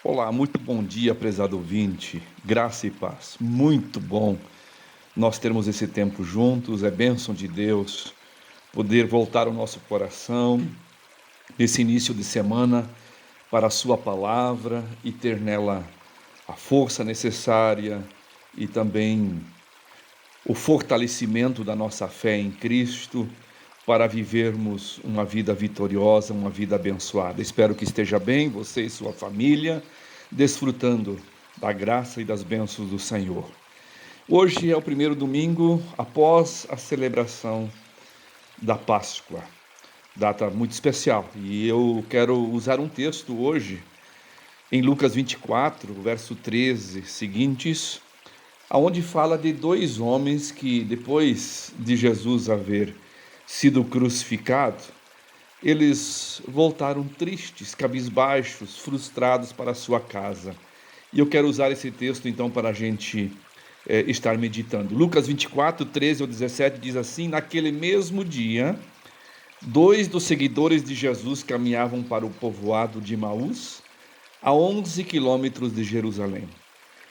Olá, muito bom dia, prezado ouvinte, graça e paz. Muito bom nós termos esse tempo juntos, é bênção de Deus poder voltar o nosso coração nesse início de semana para a Sua palavra e ter nela a força necessária e também o fortalecimento da nossa fé em Cristo para vivermos uma vida vitoriosa, uma vida abençoada. Espero que esteja bem, você e sua família, desfrutando da graça e das bênçãos do Senhor. Hoje é o primeiro domingo após a celebração da Páscoa, data muito especial. E eu quero usar um texto hoje, em Lucas 24, verso 13, seguintes, aonde fala de dois homens que, depois de Jesus haver sido crucificado, eles voltaram tristes, cabisbaixos, frustrados para a sua casa. E eu quero usar esse texto então para a gente estar meditando. Lucas 24, 13 ao 17 diz assim: Naquele mesmo dia, dois dos seguidores de Jesus caminhavam para o povoado de Emaús, a 11 quilômetros de Jerusalém.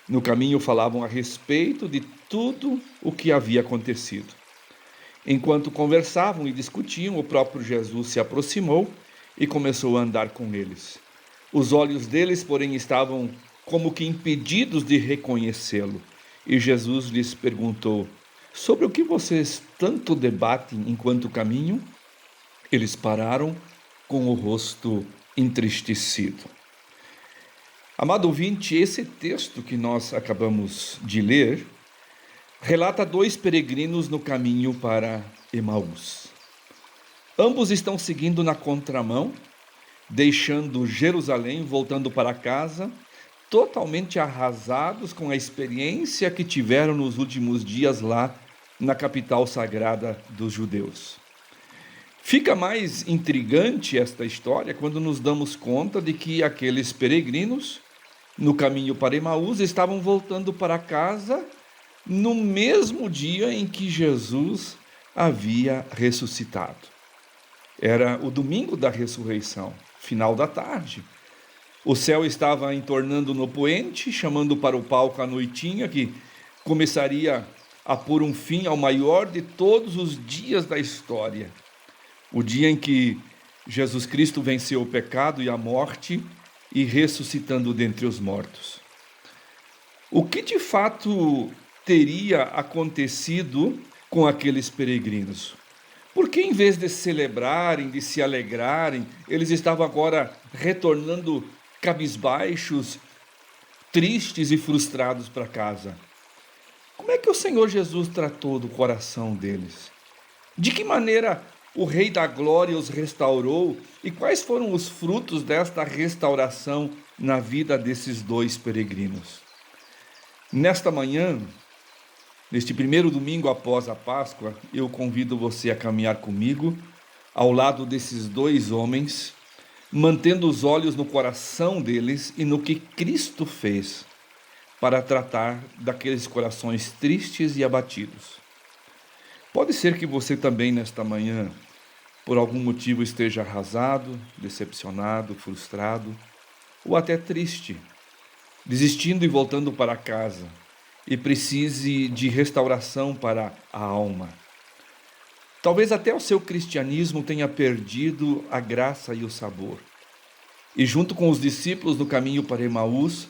No caminho falavam a respeito de tudo o que havia acontecido. Enquanto conversavam e discutiam, o próprio Jesus se aproximou e começou a andar com eles. Os olhos deles, porém, estavam como que impedidos de reconhecê-lo. E Jesus lhes perguntou: Sobre o que vocês tanto debatem enquanto caminham? Eles pararam com o rosto entristecido. Amado ouvinte, esse texto que nós acabamos de ler relata dois peregrinos no caminho para Emaús. Ambos estão seguindo na contramão, deixando Jerusalém, voltando para casa, totalmente arrasados com a experiência que tiveram nos últimos dias lá na capital sagrada dos judeus. Fica mais intrigante esta história quando nos damos conta de que aqueles peregrinos, no caminho para Emaús, estavam voltando para casa no mesmo dia em que Jesus havia ressuscitado. Era o domingo da ressurreição, final da tarde. O céu estava entornando no poente, chamando para o palco a noitinha que começaria a pôr um fim ao maior de todos os dias da história. O dia em que Jesus Cristo venceu o pecado e a morte e ressuscitando dentre os mortos. O que de fato teria acontecido com aqueles peregrinos? Por que, em vez de celebrarem, de se alegrarem, eles estavam agora retornando cabisbaixos, tristes e frustrados para casa? Como é que o Senhor Jesus tratou do coração deles? De que maneira o Rei da Glória os restaurou e quais foram os frutos desta restauração na vida desses dois peregrinos? Nesta manhã, neste primeiro domingo após a Páscoa, eu convido você a caminhar comigo ao lado desses dois homens, mantendo os olhos no coração deles e no que Cristo fez para tratar daqueles corações tristes e abatidos. Pode ser que você também nesta manhã, por algum motivo, esteja arrasado, decepcionado, frustrado ou até triste, desistindo e voltando para casa, e precise de restauração para a alma. Talvez até o seu cristianismo tenha perdido a graça e o sabor. E junto com os discípulos no caminho para Emaús,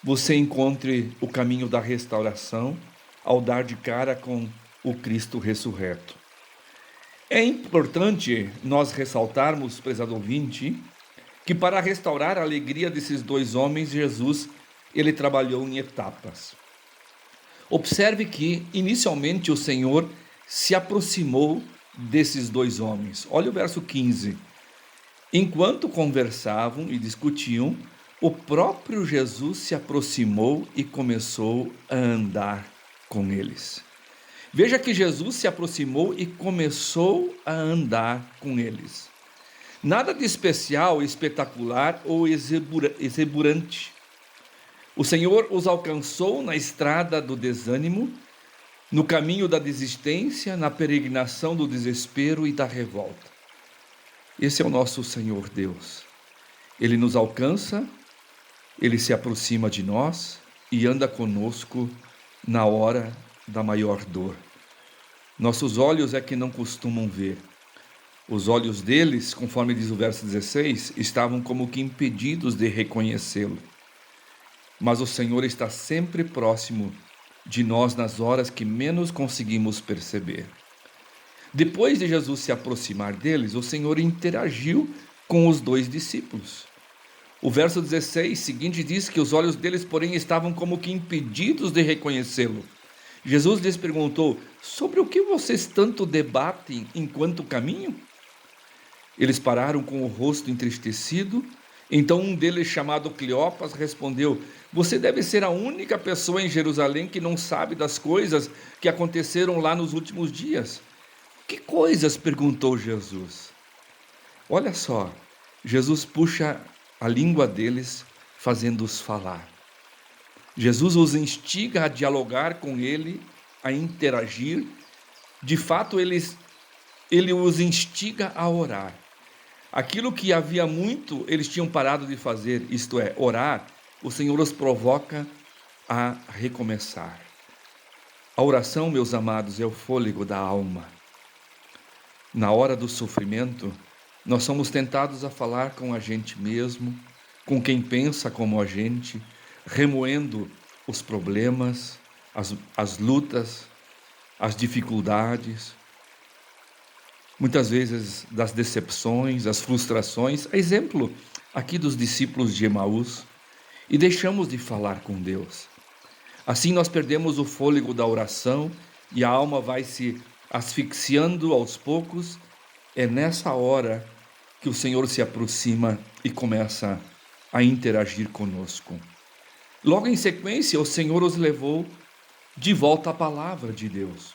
você encontre o caminho da restauração ao dar de cara com o Cristo ressurreto. É importante nós ressaltarmos, prezado ouvinte, que para restaurar a alegria desses dois homens, Jesus, ele trabalhou em etapas. Observe que, inicialmente, o Senhor se aproximou desses dois homens. Olha o verso 15. Enquanto conversavam e discutiam, o próprio Jesus se aproximou e começou a andar com eles. Veja que Jesus se aproximou e começou a andar com eles. Nada de especial, espetacular ou exuberante. O Senhor os alcançou na estrada do desânimo, no caminho da desistência, na peregrinação do desespero e da revolta. Esse é o nosso Senhor Deus. Ele nos alcança Ele se aproxima de nós e anda conosco na hora da maior dor. Nossos olhos é que não costumam ver. Os olhos deles, conforme diz o verso 16, estavam como que impedidos de reconhecê-lo. Mas o Senhor está sempre próximo de nós nas horas que menos conseguimos perceber. Depois de Jesus se aproximar deles, o Senhor interagiu com os dois discípulos. O verso 16 seguinte diz que os olhos deles, porém, estavam como que impedidos de reconhecê-lo. Jesus lhes perguntou: sobre o que vocês tanto debatem enquanto caminham? Eles pararam com o rosto entristecido. Então um deles, chamado Cleopas, respondeu: você deve ser a única pessoa em Jerusalém que não sabe das coisas que aconteceram lá nos últimos dias. Que coisas? Perguntou Jesus. Olha só, Jesus puxa a língua deles, fazendo-os falar. Jesus os instiga a dialogar com ele, a interagir. De fato, ele os instiga a orar. Aquilo que havia muito eles tinham parado de fazer, isto é, orar, o Senhor os provoca a recomeçar. A oração, meus amados, é o fôlego da alma. Na hora do sofrimento, nós somos tentados a falar com a gente mesmo, com quem pensa como a gente, remoendo os problemas, as lutas, as dificuldades, muitas vezes das decepções, as frustrações, a exemplo aqui dos discípulos de Emaús, e deixamos de falar com Deus. Assim nós perdemos o fôlego da oração e a alma vai se asfixiando aos poucos. É nessa hora que o Senhor se aproxima e começa a interagir conosco. Logo em sequência, o Senhor os levou de volta à palavra de Deus.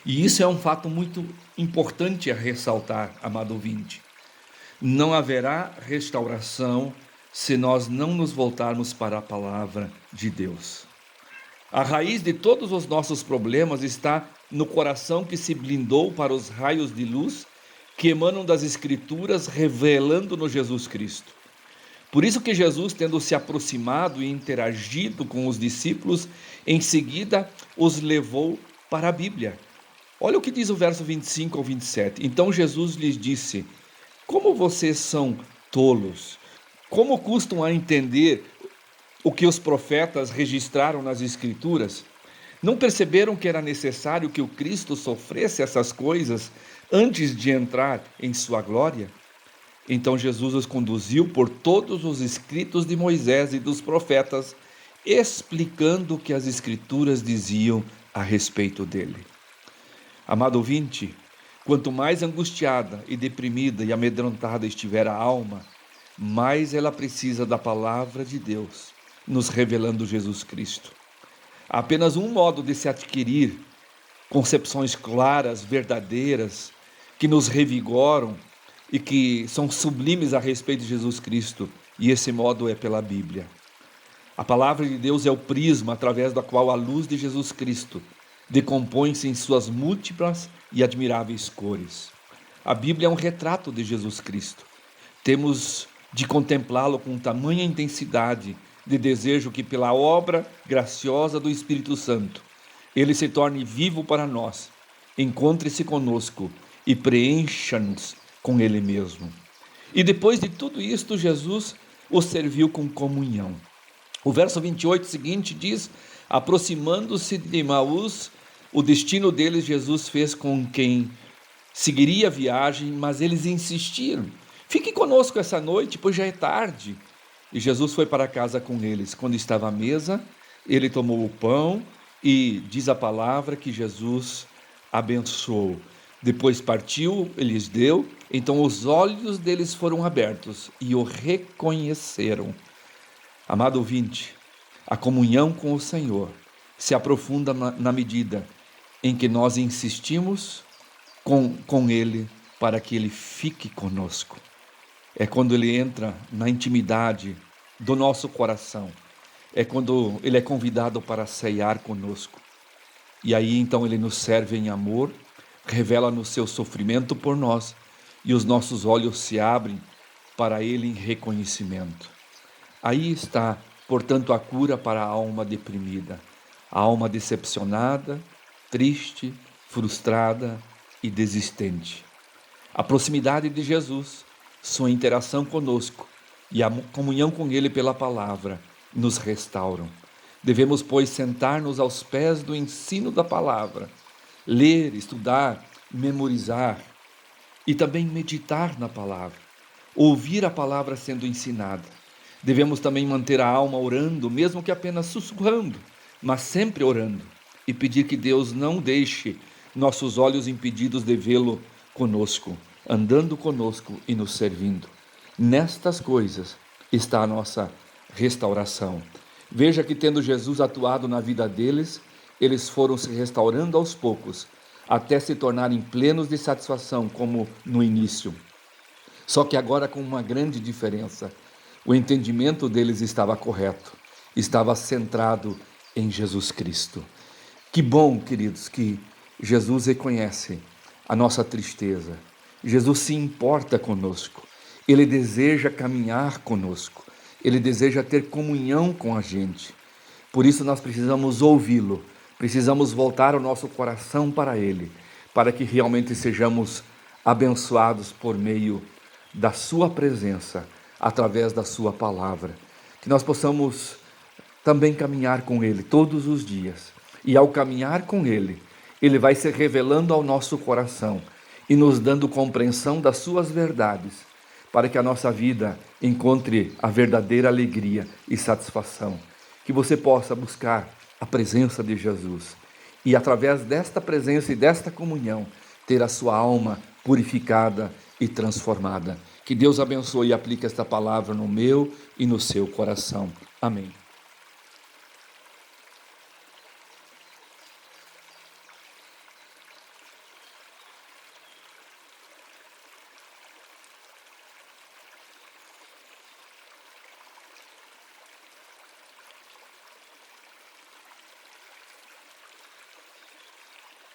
E isso é um fato muito importante a ressaltar, amado ouvinte. Não haverá restauração se nós não nos voltarmos para a palavra de Deus. A raiz de todos os nossos problemas está no coração que se blindou para os raios de luz que emanam das Escrituras, revelando-nos Jesus Cristo. Por isso que Jesus, tendo se aproximado e interagido com os discípulos, em seguida os levou para a Bíblia. Olha o que diz o verso 25 ao 27. Então Jesus lhes disse: como vocês são tolos, como custam a entender o que os profetas registraram nas Escrituras? Não perceberam que era necessário que o Cristo sofresse essas coisas antes de entrar em sua glória? Então Jesus os conduziu por todos os escritos de Moisés e dos profetas, explicando o que as Escrituras diziam a respeito dele. Amado ouvinte, quanto mais angustiada e deprimida e amedrontada estiver a alma, mais ela precisa da palavra de Deus, nos revelando Jesus Cristo. Há apenas um modo de se adquirir concepções claras, verdadeiras, que nos revigoram e que são sublimes a respeito de Jesus Cristo, e esse modo é pela Bíblia. A palavra de Deus é o prisma através da qual a luz de Jesus Cristo decompõe-se em suas múltiplas e admiráveis cores. A Bíblia é um retrato de Jesus Cristo. Temos de contemplá-lo com tamanha intensidade de desejo que, pela obra graciosa do Espírito Santo, ele se torne vivo para nós, encontre-se conosco e preencha-nos com ele mesmo. E depois de tudo isto, Jesus os serviu com comunhão. O verso 28 seguinte diz: aproximando-se de Emaús, o destino deles Jesus fez com quem seguiria a viagem, mas eles insistiram: fique conosco essa noite, pois já é tarde. E Jesus foi para casa com eles. Quando estava à mesa, ele tomou o pão e diz a palavra que Jesus abençoou. Depois partiu, ele lhes deu, então os olhos deles foram abertos e o reconheceram. Amado ouvinte, a comunhão com o Senhor se aprofunda na medida em que nós insistimos com Ele para que Ele fique conosco. É quando Ele entra na intimidade do nosso coração. É quando Ele é convidado para ceiar conosco. E aí então Ele nos serve em amor, revela-nos seu sofrimento por nós e os nossos olhos se abrem para Ele em reconhecimento. Aí está, portanto, a cura para a alma deprimida, a alma decepcionada, triste, frustrada e desistente. A proximidade de Jesus, sua interação conosco e a comunhão com Ele pela palavra nos restauram. Devemos, pois, sentar-nos aos pés do ensino da palavra, ler, estudar, memorizar e também meditar na palavra, ouvir a palavra sendo ensinada. Devemos também manter a alma orando, mesmo que apenas sussurrando, mas sempre orando, e pedir que Deus não deixe nossos olhos impedidos de vê-lo conosco, andando conosco e nos servindo. Nestas coisas está a nossa restauração. Veja que, tendo Jesus atuado na vida deles, eles foram se restaurando aos poucos, até se tornarem plenos de satisfação, como no início. Só que agora com uma grande diferença. O entendimento deles estava correto, estava centrado em Jesus Cristo. Que bom, queridos, que Jesus reconhece a nossa tristeza. Jesus se importa conosco. Ele deseja caminhar conosco. Ele deseja ter comunhão com a gente. Por isso nós precisamos ouvi-lo, precisamos voltar o nosso coração para Ele, para que realmente sejamos abençoados por meio da sua presença, através da sua palavra. Que nós possamos também caminhar com Ele todos os dias. E ao caminhar com Ele, Ele vai se revelando ao nosso coração e nos dando compreensão das suas verdades, para que a nossa vida encontre a verdadeira alegria e satisfação. Que você possa buscar a presença de Jesus e, através desta presença e desta comunhão, ter a sua alma purificada e transformada. Que Deus abençoe e aplique esta palavra no meu e no seu coração. Amém.